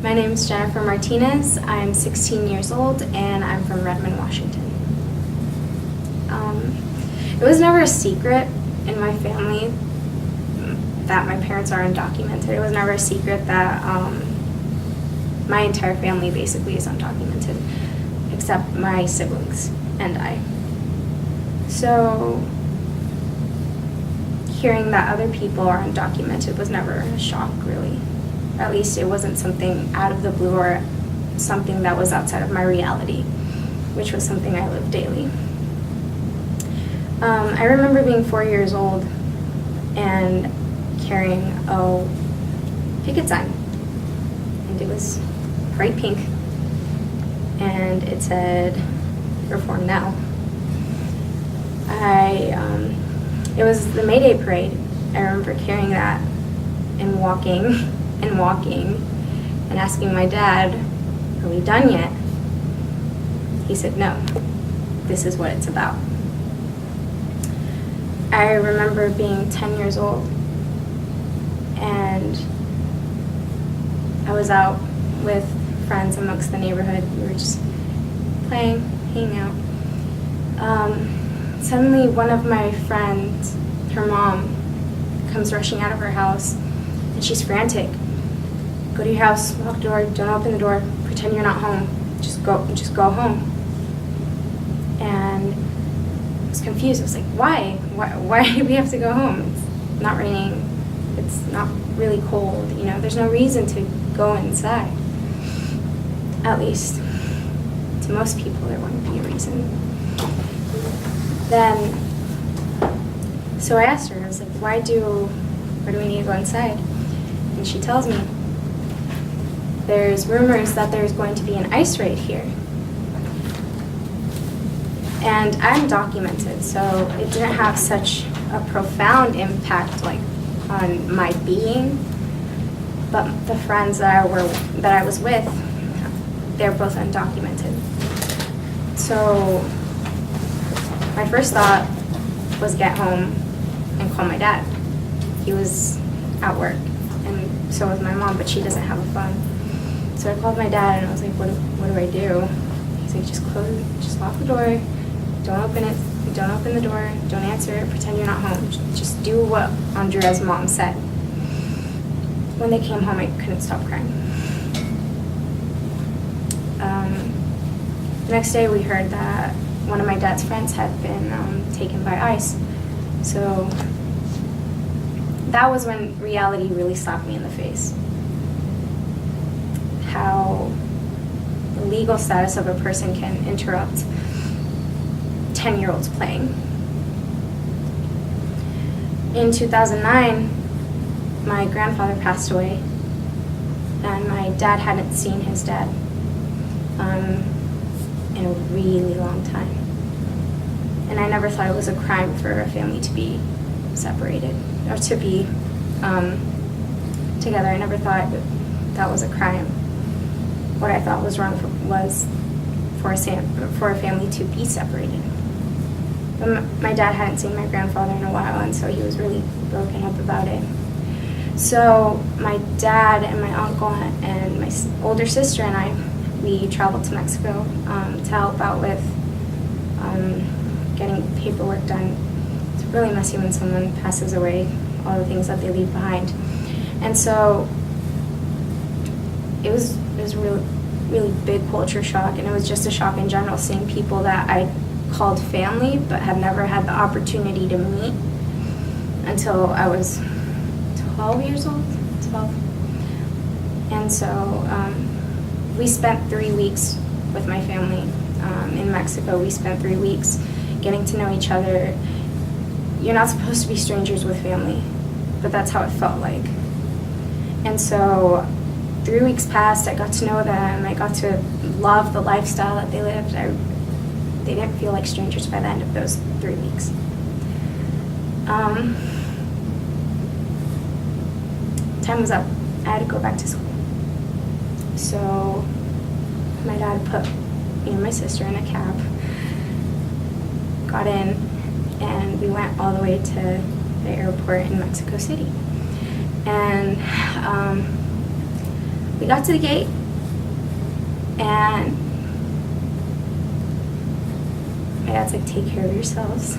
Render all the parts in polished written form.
My name is Jennifer Martinez. I'm 16 years old and I'm from Redmond, Washington. It was never a secret in my family that my parents are undocumented. It was never a secret that my entire family basically is undocumented, except my siblings and I. So hearing that other people are undocumented was never a shock, really. At least it wasn't something out of the blue or something that was outside of my reality, which was something I lived daily. I remember being 4 years old and carrying a picket sign, and it was bright pink, and it said, "Reform Now." It was the May Day parade. I remember carrying that and walking and asking my dad, "Are we done yet?" He said, "No, this is what it's about." I remember being 10 years old and I was out with friends amongst the neighborhood. We were just playing, hanging out. Suddenly one of my friends, her mom, comes rushing out of her house and she's frantic. "Go to your house, lock the door, don't open the door, pretend you're not home, just go home." And I was confused. I was like, why do we have to go home? It's not raining, it's not really cold, there's no reason to go inside. At least to most people there wouldn't be a reason. So I asked her, I was like, why do we need to go inside? And she tells me, "There's rumors that there's going to be an ICE raid here." And I'm documented, so it didn't have such a profound impact on my being, but the friends that I was with, they're both undocumented. So my first thought was get home and call my dad. He was at work, and so was my mom, but she doesn't have a phone. So I called my dad and I was like, what do I do? He's like, just lock the door, don't open the door, don't answer it, pretend you're not home. Just do what Andrea's mom said. When they came home, I couldn't stop crying. The next day we heard that one of my dad's friends had been taken by ICE. So that was when reality really slapped me in the face. How the legal status of a person can interrupt 10-year-olds playing. In 2009, my grandfather passed away, and my dad hadn't seen his dad in a really long time. And I never thought it was a crime for a family to be separated or to be together. I never thought that was a crime. What I thought was wrong was for a family to be separated. But my dad hadn't seen my grandfather in a while, and so he was really broken up about it. So my dad and my uncle and my older sister and I, we traveled to Mexico to help out with getting paperwork done. It's really messy when someone passes away, all the things that they leave behind. And so it was a really big culture shock, and it was just a shock in general seeing people that I called family but had never had the opportunity to meet until I was 12 years old. And so we spent 3 weeks with my family in Mexico. We spent 3 weeks getting to know each other. You're not supposed to be strangers with family, but that's how it felt like. And so 3 weeks passed, I got to know them, I got to love the lifestyle that they lived. They didn't feel like strangers by the end of those 3 weeks. Time was up. I had to go back to school. So my dad put me and my sister in a cab, got in, and we went all the way to the airport in Mexico City. And we got to the gate, and my dad's like, take care of yourselves,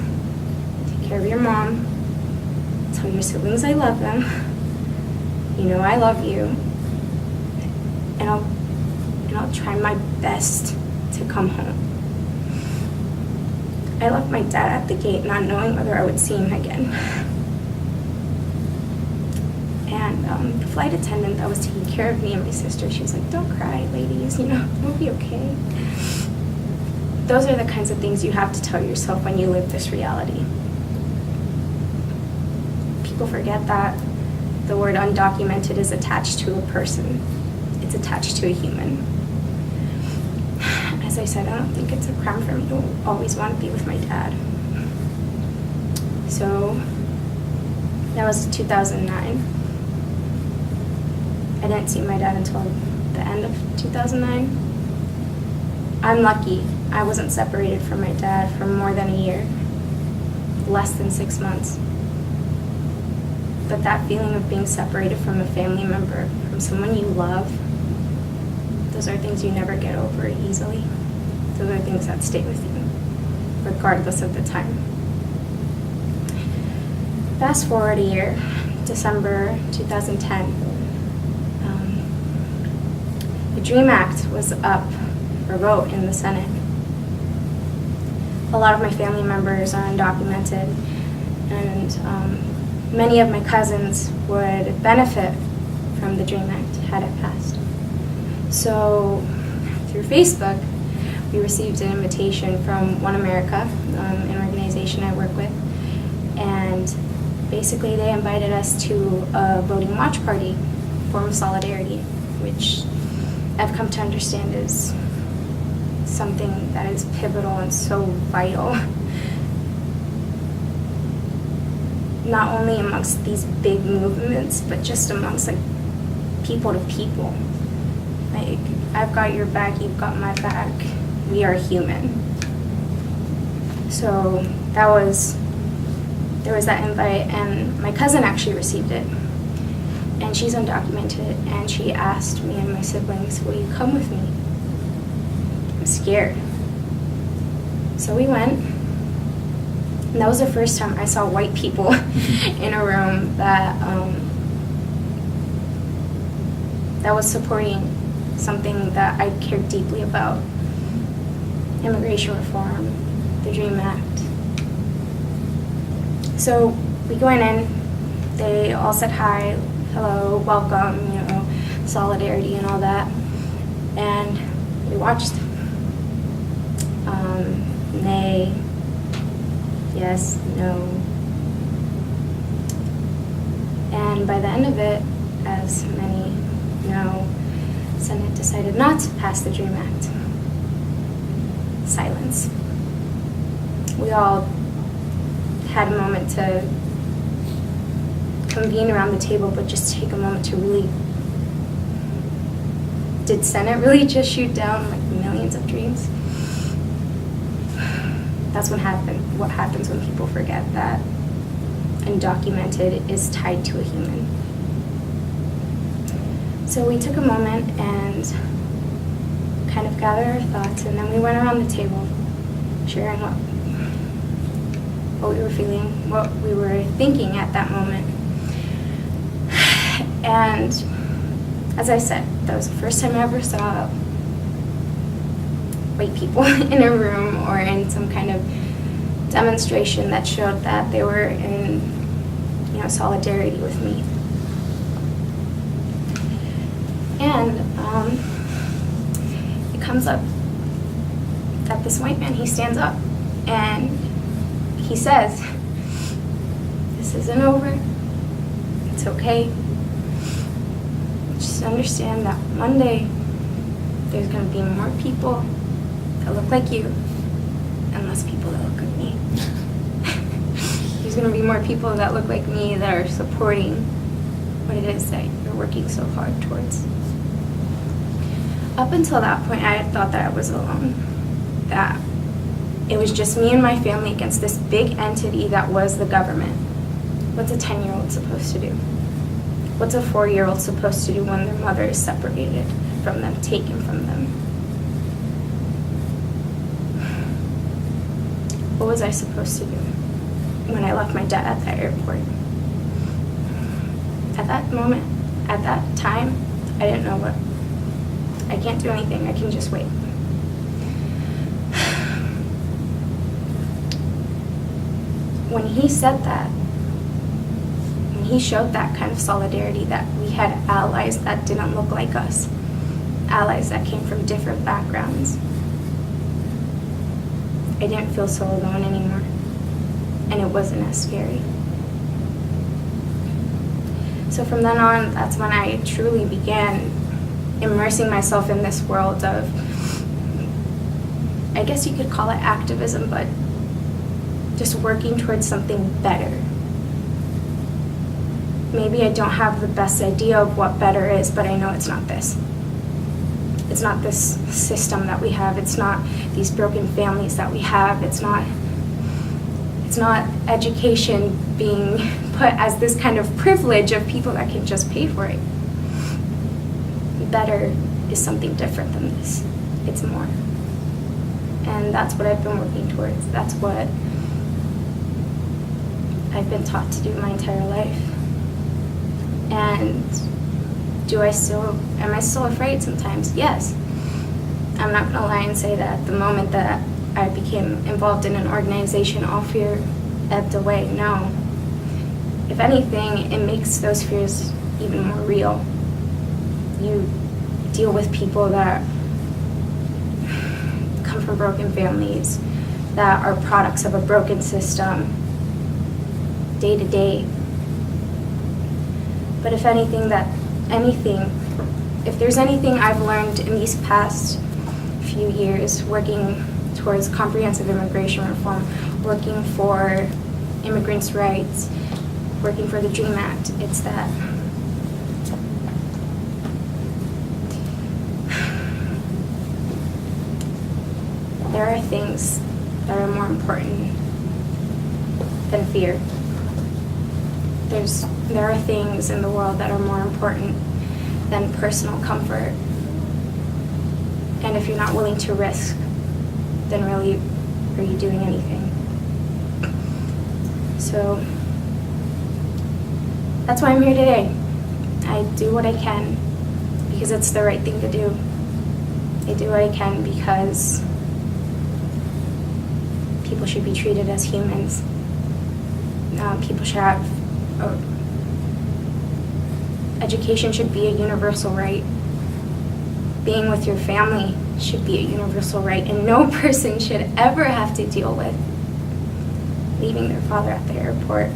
take care of your mom, tell your siblings I love them, you know I love you, and I'll try my best to come home. I left my dad at the gate not knowing whether I would see him again. And the flight attendant that was taking care of me and my sister, she was like, don't cry, ladies, you know, we'll be okay. Those are the kinds of things you have to tell yourself when you live this reality. People forget that the word undocumented is attached to a person. It's attached to a human. As I said, I don't think it's a crime for me to always want to be with my dad. So that was 2009. I didn't see my dad until the end of 2009. I'm lucky. I wasn't separated from my dad for more than a year, less than 6 months. But that feeling of being separated from a family member, from someone you love, those are things you never get over easily. Those are things that stay with you, regardless of the time. Fast forward a year, December 2010. The DREAM Act was up for vote in the Senate. A lot of my family members are undocumented, and many of my cousins would benefit from the DREAM Act had it passed. So through Facebook, we received an invitation from One America, an organization I work with, and basically they invited us to a voting watch party, form of solidarity, which I've come to understand is something that is pivotal and so vital, not only amongst these big movements, but just amongst like people to people. Like, I've got your back, you've got my back, we are human. So there was that invite, and my cousin actually received it. And she's undocumented, and she asked me and my siblings, will you come with me? I'm scared. So we went, and that was the first time I saw white people in a room that was supporting something that I cared deeply about. Immigration reform, the DREAM Act. So we went in, they all said hi, hello, welcome, you know, solidarity and all that. And we watched. Nay, yes, no. And by the end of it, as many know, Senate decided not to pass the DREAM Act. Silence. We all had a moment to convene around the table, but just take a moment to really, did Senate really just shoot down like millions of dreams? That's what happens when people forget that undocumented is tied to a human. So we took a moment and kind of gathered our thoughts, and then we went around the table sharing what we were feeling, what we were thinking at that moment. And as I said, that was the first time I ever saw white people in a room or in some kind of demonstration that showed that they were in, you know, solidarity with me. And it comes up that this white man, he stands up and he says, this isn't over, it's okay. Just understand that one day there's going to be more people that look like you and less people that look like me. There's going to be more people that look like me that are supporting what it is that you're working so hard towards. Up until that point, I had thought that I was alone, that it was just me and my family against this big entity that was the government. What's a 10-year-old supposed to do? What's a 4-year-old supposed to do when their mother is separated from them, taken from them? What was I supposed to do when I left my dad at the airport? At that moment, at that time, I didn't know what. I can't do anything, I can just wait. When he said that, when he showed that kind of solidarity, that we had allies that didn't look like us, allies that came from different backgrounds, I didn't feel so alone anymore, and it wasn't as scary. So from then on, that's when I truly began immersing myself in this world of, I guess you could call it activism, but just working towards something better. Maybe I don't have the best idea of what better is, but I know it's not this. It's not this system that we have. It's not these broken families that we have. It's not education being put as this kind of privilege of people that can just pay for it. Better is something different than this. It's more. And that's what I've been working towards. That's what I've been taught to do my entire life. And am I still afraid sometimes? Yes. I'm not gonna lie and say that the moment that I became involved in an organization, all fear ebbed away. No. If anything, it makes those fears even more real. You deal with people that come from broken families, that are products of a broken system, day to day. But if there's anything I've learned in these past few years working towards comprehensive immigration reform, working for immigrants' rights, working for the DREAM Act, it's that there are things that are more important than fear. There are things in the world that are more important than personal comfort. And if you're not willing to risk, then really, are you doing anything? So that's why I'm here today. I do what I can because it's the right thing to do. I do what I can because people should be treated as humans. People should have education should be a universal right. Being with your family should be a universal right, and no person should ever have to deal with leaving their father at the airport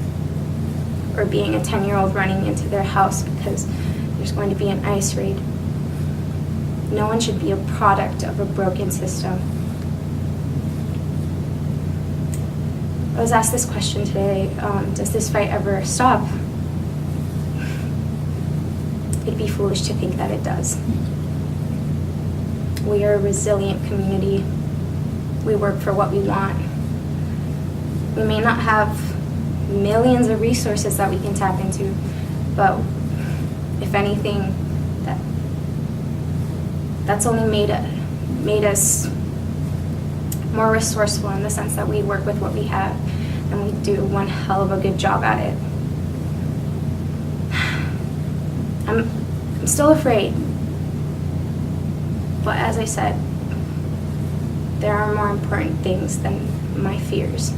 or being a 10-year-old running into their house because there's going to be an ICE raid. No one should be a product of a broken system. I was asked this question today, does this fight ever stop? It'd be foolish to think that it does. We are a resilient community. We work for what we want. We may not have millions of resources that we can tap into, but if anything, that's only made us more resourceful in the sense that we work with what we have, and we do one hell of a good job at it. I'm still afraid, but as I said, there are more important things than my fears.